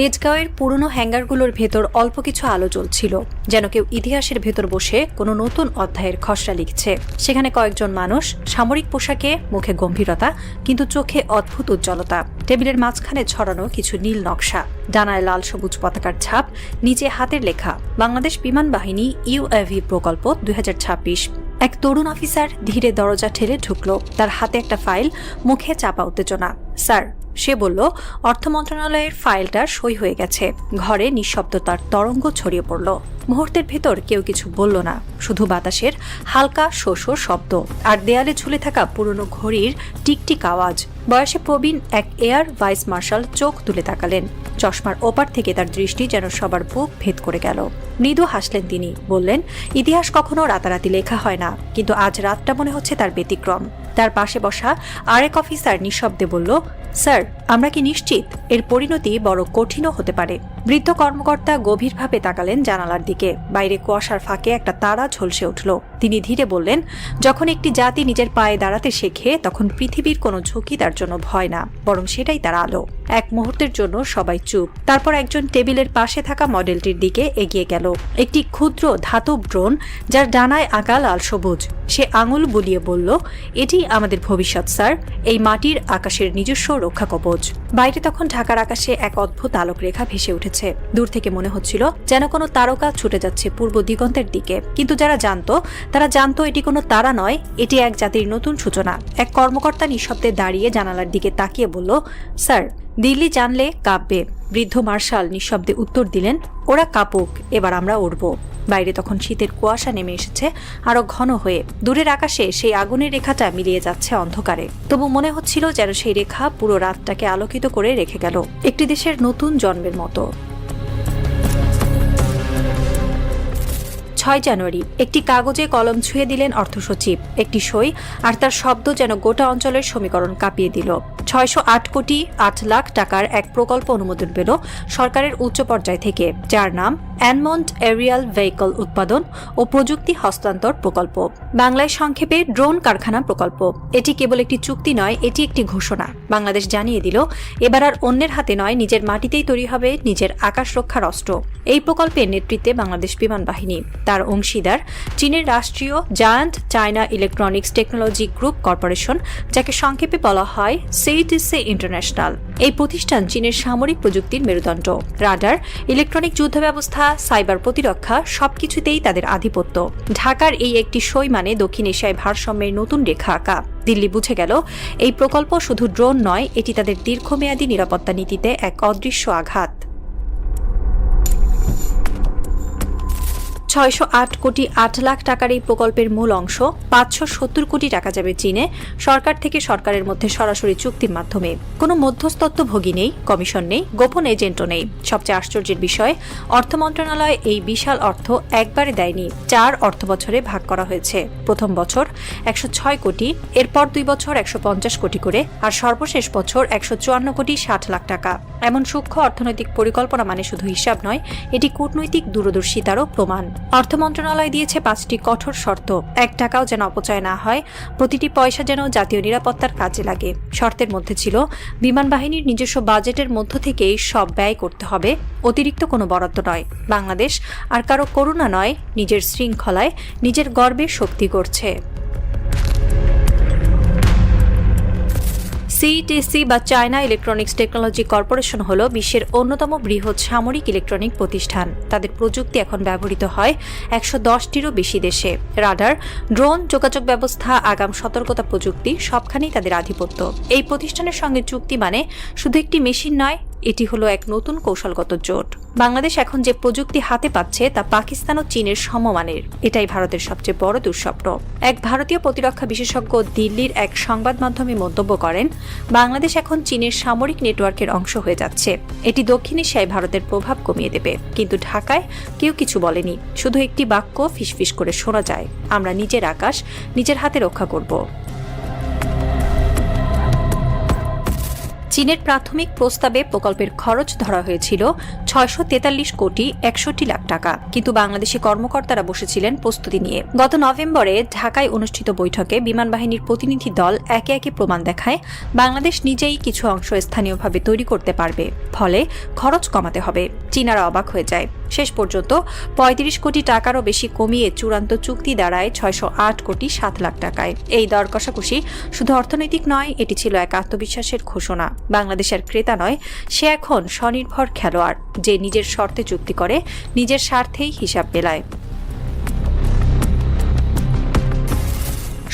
তেজগাঁওয়ের পুরনো হ্যাঙ্গারগুলোর ভেতর অল্প কিছু আলো জ্বলছিল, যেন কেউ ইতিহাসের ভেতর বসে কোনো নতুন অধ্যায়ের খসড়া লিখছে। সেখানে কয়েকজন মানুষ, সামরিক পোশাকে, মুখে গম্ভীরতা, কিন্তু চোখে অদ্ভুত উজ্জ্বলতা। টেবিলের মাঝখানে ছড়ানো কিছু নীল নকশা, ডানায় লাল সবুজ পতাকার ছাপ, নিচে হাতের লেখা বাংলাদেশ বিমান বাহিনী ইউএভি প্রকল্প 2026। এক তরুণ অফিসার ধীরে দরজা ঠেলে ঢুকল। তার হাতে একটা ফাইল, মুখে চাপা উত্তেজনা। স্যার, সে বলল, অর্থ মন্ত্রণালয়ের ফাইলটা সই হয়ে গেছে। ঘরে নিঃশব্দতার তরঙ্গ ছড়িয়ে পড়ল। মুহূর্তের ভেতর কেউ কিছু বলল না, শুধু বাতাসের হালকা শোষ শব্দ আর দেয়ালে ঝুলে থাকা পুরনো ঘড়ির টিকটিক আওয়াজ। বয়সে প্রবীণ এক এয়ার ভাইস মার্শাল চোখ তুলে তাকালেন। চশমার ওপার থেকে তার দৃষ্টি যেন সবার বুক ভেদ করে গেল। মৃদু হাসলেন তিনি, বললেন, ইতিহাস কখনো রাতারাতি লেখা হয় না, কিন্তু আজ রাতটা মনে হচ্ছে তার ব্যতিক্রম। তার পাশে বসা আরেক অফিসার নিঃশব্দে বলল, স্যার, আমরা কি নিশ্চিত এর পরিণতি বড় কঠিনও হতে পারে? বৃদ্ধ কর্মকর্তা গভীরভাবে তাকালেন জানালার দিকে। বাইরে কুয়াশার ফাঁকে একটা তারা ঝলসে উঠল। তিনি ধীরে বললেন, যখন একটি জাতি নিজের পায়ে দাঁড়াতে শেখে, তখন পৃথিবীর কোনো ঝুঁকি তার জন্য ভয় না, বরং সেটাই তার আলো। এক মুহূর্তের জন্য সবাই চুপ। তারপর একজন টেবিলের পাশে থাকা মডেলটির দিকে এগিয়ে গেল। একটি ক্ষুদ্র ধাতব ড্রোন, যার ডানায় আঁকা লাল সবুজ। সে আঙুল বুলিয়ে বলল, এটি আমাদের ভবিষ্যৎ স্যার, এই মাটির আকাশের নিজস্ব রক্ষা কবচ। বাইরে তখন ঢাকার আকাশে এক অদ্ভুত আলোক রেখা ভেসে উঠেছে। দূর থেকে মনে হচ্ছিল যেন কোনো তারকা ছুটে যাচ্ছে পূর্ব দিগন্তের দিকে। কিন্তু যারা জানতো, তারা জানতো এটি কোনো তারা নয়, এটি এক জাতির নতুন সূচনা। এক কর্মকর্তা নিঃশব্দে দাঁড়িয়ে জানালার দিকে তাকিয়ে বলল, স্যার, দিল্লি জানলে কাঁপবে। বৃদ্ধ মার্শাল নিঃশব্দে উত্তর দিলেন, ওরা কাঁপুক, এবার আমরা উড়ব। বাইরে তখন শীতের কুয়াশা নেমে এসেছে আরো ঘন হয়ে। দূরের আকাশে সেই আগুনের রেখাটা মিলিয়ে যাচ্ছে অন্ধকারে। তবু মনে হচ্ছিল যেন সেই রেখা পুরো রাতটাকে আলোকিত করে রেখে গেল, একটি দেশের নতুন জন্মের মতো। 6 জানুয়ারি একটি কাগজে কলম ছুঁয়ে দিলেন অর্থসচিব। একটি সই, আর তার শব্দ যেন গোটা অঞ্চলের সমীকরণ কাঁপিয়ে দিল। 608 কোটি 8 লাখ টাকার এক প্রকল্প অনুমোদন পেল সরকারের উচ্চ পর্যায় থেকে, যার নাম অ্যানমন্ট এরিয়াল ভেহিকল উৎপাদন ও প্রযুক্তি হস্তান্তর প্রকল্প, বাংলায় সংক্ষেপে ড্রোন কারখানা প্রকল্প। এটি কেবল একটি চুক্তি নয়, এটি একটি ঘোষণা। বাংলাদেশ জানিয়ে দিল, এবার আর অন্যের হাতে নয়, নিজের মাটিতেই তৈরি হবে নিজের আকাশ রক্ষার অস্ত্র। এই প্রকল্পের নেতৃত্বে বাংলাদেশ বিমান বাহিনী। তার অংশীদার চীনের রাষ্ট্রীয় giant China electronics technology group corporation, যাকে সংক্ষেপে বলা হয় সিটিসি ইন্টারন্যাশনাল। এই প্রতিষ্ঠান চীনের সামরিক প্রযুক্তির মেরুদণ্ড। রাডার, ইলেকট্রনিক যুদ্ধ ব্যবস্থা, সাইবার প্রতিরক্ষা, সবকিছুতেই তাদের আধিপত্য। ঢাকার এই একটি সই মানে দক্ষিণ এশিয়ায় ভারসাম্যের নতুন রেখা আঁকা। দিল্লি বুঝে গেল, এই প্রকল্প শুধু ড্রোন নয়, এটি তাদের দীর্ঘমেয়াদী নিরাপত্তা নীতিতে এক অদৃশ্য আঘাত। 608 কোটি 8 লাখ টাকার এই প্রকল্পের মূল অংশ 570 কোটি টাকা যাবে চীনে, সরকার থেকে সরকারের মধ্যে সরাসরি চুক্তির মাধ্যমে। কোনো মধ্যস্থত্বভোগী নেই, কমিশন নেই, গোপন এজেন্টও নেই। সবচেয়ে আশ্চর্যের বিষয়, অর্থ মন্ত্রণালয় এই বিশাল অর্থ একবারে দেয়নি, 4 অর্থবছরে ভাগ করা হয়েছে। প্রথম বছর 106 কোটি, এরপর 2 বছর 150 কোটি করে, আর সর্বশেষ বছর 154 কোটি 60 লাখ টাকা। এমন সূক্ষ্ম অর্থনৈতিক পরিকল্পনা মানে শুধু হিসাব নয়, এটি কূটনৈতিক দূরদর্শিতারও প্রমাণ। অর্থ মন্ত্রণালয় দিয়েছে 5টি কঠোর শর্ত। 1 টাকাও যেন অপচয় না হয়, প্রতিটি পয়সা যেন জাতীয় নিরাপত্তার কাজে লাগে। শর্তের মধ্যে ছিল, বিমান বাহিনীর নিজস্ব বাজেটের মধ্য থেকেই সব ব্যয় করতে হবে, অতিরিক্ত কোনো বরাদ্দ নয়। বাংলাদেশ আর কারো করুণা নয়, নিজের শৃঙ্খলায়, নিজের গর্বে শক্তি করছে। সিটিসি বা চায়না ইলেকট্রনিক্স টেকনোলজি কর্পোরেশন হল বিশ্বের অন্যতম বৃহৎ সামরিক ইলেকট্রনিক প্রতিষ্ঠান। তাদের প্রযুক্তি এখন ব্যবহৃত হয় 110টিরও বেশি দেশে। রাডার, ড্রোন, যোগাযোগ ব্যবস্থা, আগাম সতর্কতা প্রযুক্তি, সবখানেই তাদের আধিপত্য। এই প্রতিষ্ঠানের সঙ্গে চুক্তি মানে শুধু একটি মেশিন নয়, এটি হলো এক নতুন কৌশলগত জোট। বাংলাদেশ এখন যে প্রযুক্তি হাতে পাচ্ছে তা পাকিস্তান ও চীনের সমমানের। এটাই ভারতের সবচেয়ে বড় দুঃস্বপ্ন। এক ভারতীয় প্রতিরক্ষা বিশেষজ্ঞ দিল্লির এক সংবাদ মাধ্যমে মন্তব্য করেন, বাংলাদেশ এখন চীনের সামরিক নেটওয়ার্কের অংশ হয়ে যাচ্ছে। এটি দক্ষিণ এশিয়ায় ভারতের প্রভাব কমিয়ে দেবে। কিন্তু ঢাকায় কেউ কিছু বলেনি, শুধু একটি বাক্য ফিসফিস করে শোনা যায়, আমরা নিজের আকাশ নিজের হাতে রক্ষা করব। চীনের প্রাথমিক প্রস্তাবে প্রকল্পের খরচ ধরা হয়েছিল 643 কোটি 61 লাখ টাকা, কিন্তু বাংলাদেশি কর্মকর্তারা বসেছিলেন প্রস্তুতি নিয়ে। গত নভেম্বরে ঢাকায় অনুষ্ঠিত বৈঠকে বিমান বাহিনীর প্রতিনিধি দল একে একে প্রমাণ দেখায় বাংলাদেশ নিজেই কিছু অংশ স্থানীয়ভাবে তৈরি করতে পারবে, ফলে খরচ কমাতে হবে। চীনারা অবাক হয়ে যায়। শেষ পর্যন্ত ৩৫ কোটি টাকারও বেশি কমিয়ে চূড়ান্ত চুক্তি দাঁড়ায় ৬০৮ কোটি ৭ লাখ টাকায়। এই দর কষাকষি শুধু অর্থনৈতিক নয়, এটি ছিল এক আত্মবিশ্বাসের ঘোষণা। বাংলাদেশের ক্রেতা নয়, সে এখন স্বনির্ভর খেলোয়াড়, যে নিজের শর্তে চুক্তি করে, নিজের স্বার্থেই হিসাব মেলায়।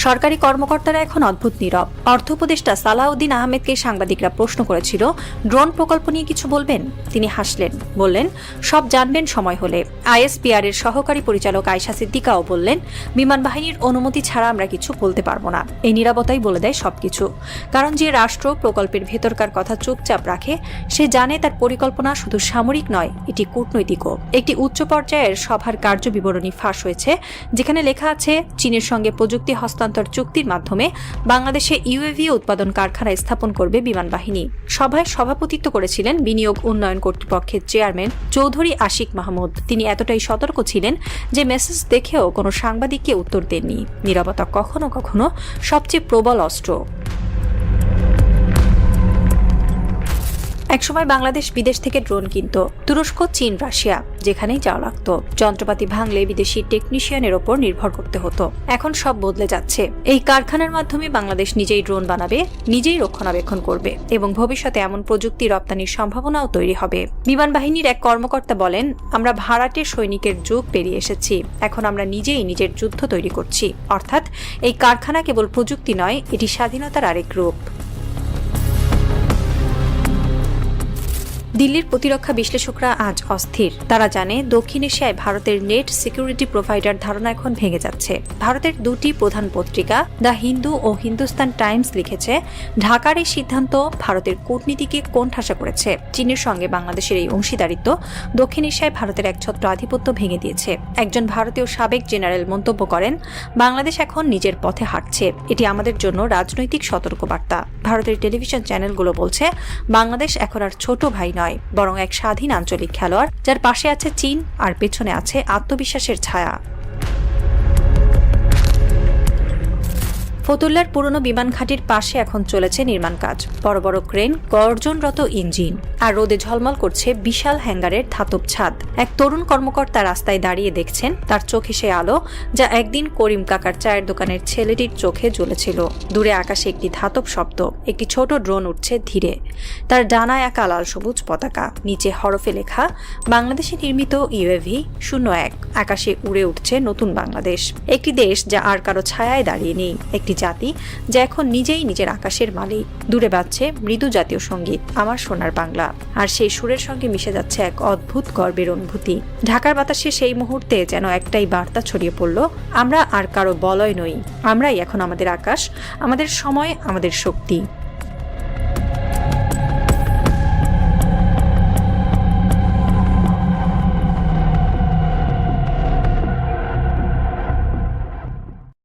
সরকারি কর্মকর্তারা এখন অদ্ভুত নীরব। অর্থ উপদেষ্টা সালাউদ্দিন আহমেদকে সাংবাদিকরা প্রশ্ন করেছিল, ড্রোন প্রকল্প নিয়ে কিছু বলবেন? তিনি হাসলেন, বললেন, সব জানবেন সময় হলে। আইএসপিআর এর সহকারী পরিচালক আয়শা সিদ্দিকাও বললেন, বিমান বাহিনীর অনুমতি ছাড়া আমরা কিছু বলতে পারবো না। এই নীরবতাই বলে দেয় সবকিছু। কারণ যে রাষ্ট্র প্রকল্পের ভেতরকার কথা চুপচাপ রাখে, সে জানে তার পরিকল্পনা শুধু সামরিক নয়, এটি কূটনৈতিকও। একটি উচ্চ পর্যায়ের সভার কার্য বিবরণী ফাঁস হয়েছে, যেখানে লেখা আছে চীনের সঙ্গে প্রযুক্তি হস্তান্তর চুক্তির মাধ্যমে বাংলাদেশে ইউএভি উৎপাদন কারখানা স্থাপন করবে বিমান বাহিনী। সভায় সভাপতিত্ব করেছিলেন বিনিয়োগ উন্নয়ন কর্তৃপক্ষের চেয়ারম্যান চৌধুরী আশিক মাহমুদ। তিনি এতটাই সতর্ক ছিলেন যে মেসেজ দেখেও কোনো সাংবাদিককে উত্তর দেননি। নীরবতা কখনো কখনো সবচেয়ে প্রবল অস্ত্র। একসময় বাংলাদেশ বিদেশ থেকে ড্রোন কিনত, তুরস্ক, চীন, রাশিয়া, যেখানেই যাওয়া লাগতো। যন্ত্রপাতি ভাঙলে বিদেশি টেকনিশিয়ানের ওপর নির্ভর করতে হতো। এখন সব বদলে যাচ্ছে। এই কারখানার মাধ্যমে বাংলাদেশ নিজেই ড্রোন বানাবে, নিজেই রক্ষণাবেক্ষণ করবে এবং ভবিষ্যতে এমন প্রযুক্তি রপ্তানির সম্ভাবনাও তৈরি হবে। বিমান বাহিনীর এক কর্মকর্তা বলেন, আমরা ভাড়াটে সৈনিকের যুগ পেরিয়ে এসেছি, এখন আমরা নিজেই নিজের যুদ্ধ তৈরি করছি। অর্থাৎ এই কারখানা কেবল প্রযুক্তি নয়, এটি স্বাধীনতার আরেক রূপ। দিল্লির প্রতিরক্ষা বিশ্লেষকরা আজ অস্থির। তারা জানে দক্ষিণ এশিয়ায় ভারতের নেট সিকিউরিটি প্রোভাইডার ধারণা এখন ভেঙে যাচ্ছে। ভারতের দুটি প্রধান পত্রিকা দ্য হিন্দু ও হিন্দুস্তান টাইমস লিখেছে, ঢাকার এই সিদ্ধান্ত ভারতের কূটনীতিকে কোণঠাসা করেছে। চীনের সঙ্গে বাংলাদেশের এই অংশীদারিত্ব দক্ষিণ এশিয়ায় ভারতের একছত্র আধিপত্য ভেঙে দিয়েছে। একজন ভারতীয় সাবেক জেনারেল মন্তব্য করেন, বাংলাদেশ এখন নিজের পথে হাঁটছে, এটি আমাদের জন্য রাজনৈতিক সতর্কবার্তা। ভারতের টেলিভিশন চ্যানেলগুলো বলছে, বাংলাদেশ এখন আর ছোট ভাই নয়, বরং এক স্বাধীন আঞ্চলিক খেলোয়াড়, যার পাশে আছে চীন আর পেছনে আছে আত্মবিশ্বাসের ছায়া। ফতুল্লার পুরনো বিমান ঘাঁটির পাশে এখন চলেছে নির্মাণ কাজ। বড় বড় ক্রেন, গর্জনরত ইঞ্জিন, আর রোদে ঝলমল করছে বিশাল হ্যাঙ্গারের ধাতব ছাদ। এক তরুণ কর্মকর্তা রাস্তায় দাঁড়িয়ে দেখছেন তার চোখে সে আলো, যা একদিন করিম কাকার চায়ের দোকানের ছেলেটির চোখে জ্বলেছিল। দূরে আকাশে একটি ধাতব শব্দ, একটি ছোট ড্রোন উঠছে ধীরে। তার ডানায় আঁকা লাল সবুজ পতাকা, নিচে হরফে লেখা বাংলাদেশে নির্মিত ইউএভি 01। আকাশে উড়ে উঠছে নতুন বাংলাদেশ, একটি দেশ যা আর কারো ছায়ায় দাঁড়িয়ে নেই, একটি জাতি যা এখন নিজেই নিজের আকাশের মালিক। দূরে বাজছে মৃদু জাতীয় সঙ্গীত, আমার সোনার বাংলা, আর সেই সুরের সঙ্গে মিশে যাচ্ছে এক অদ্ভুত গর্বের অনুভূতি। ঢাকার বাতাসে সেই মুহূর্তে যেন একটাই বার্তা ছড়িয়ে পড়ল, আমরা আর কারো বলয় নই, আমরাই এখন আমাদের আকাশ, আমাদের সময়, আমাদের শক্তি।